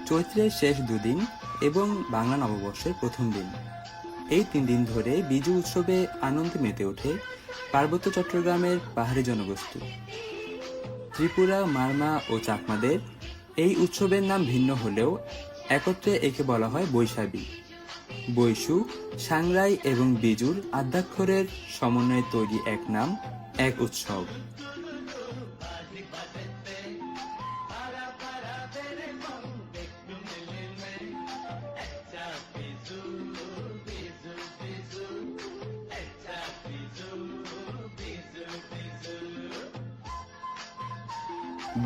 চৈত্রের শেষ দুদিন এবং বাংলা নববর্ষের প্রথম দিন, এই 3 দিন ধরে বিজু উৎসবে আনন্দে মেতে ওঠে পার্বত্য চট্টগ্রামের পাহাড়ি জনগোষ্ঠী। ত্রিপুরা, মারমা ও চাকমাদের এই উৎসবের নাম ভিন্ন হলেও একত্রে একে বলা হয় বৈশাখী। বৈশু, সাংরাই এবং বিজুর আদ্যাক্ষরের সমন্বয়ে তৈরি এক নাম, এক উৎসব।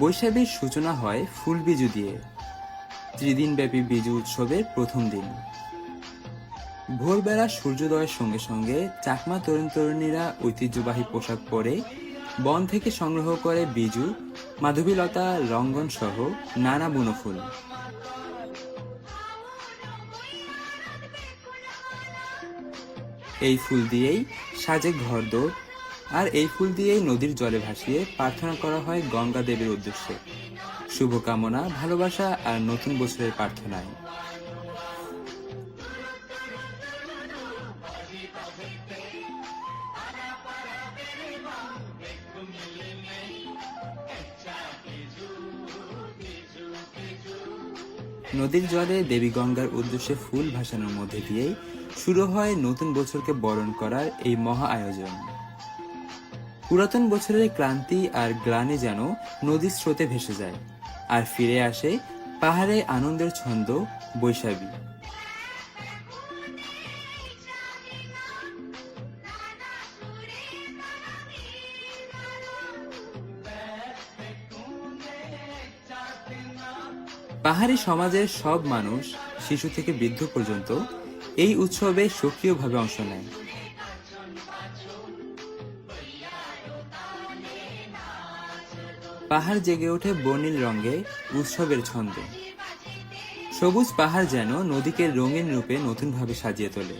বৈশাখীর সূচনা হয় ফুল বিজু দিয়ে, 3 দিনব্যাপী বিজু উৎসবের প্রথম দিন। ভোরবেলা সূর্যোদয়ের সঙ্গে সঙ্গে চাকমা তরুণ তরুণীরা ঐতিহ্যবাহী পোশাক পরে বন থেকে সংগ্রহ করে বিজু, মাধবীলতা, রঙ্গন সহ নানা বনফুল। এই ফুল দিয়েই সাজে ঘরদোর, আর এই ফুল দিয়েই নদীর জলে ভাসিয়ে প্রার্থনা করা হয় গঙ্গা দেবীর উদ্দেশ্যে, শুভকামনা, ভালোবাসা আর নতুন বছরের প্রার্থনায়। নদীর জলে দেবী গঙ্গার উদ্দেশ্যে ফুল ভাসানোর মধ্যে দিয়েই শুরু হয় নতুন বছরকে বরণ করার এই মহা আয়োজন। পুরাতন বছরের ক্লান্তি আর গ্লানি যেন নদীর স্রোতে ভেসে যায়, আর ফিরে আসে পাহাড়ে আনন্দের ছন্দ, বৈশাখী। পাহাড়ি সমাজের সব মানুষ, শিশু থেকে বৃদ্ধ পর্যন্ত এই উৎসবে সক্রিয়ভাবে অংশ নেয়। পাহাড় জেগে ওঠে বর্ণিল রঙে, উৎসবের ছন্দে। সবুজ পাহাড় যেন নদীকে রঙিন রূপে নতুনভাবে সাজিয়ে তোলে।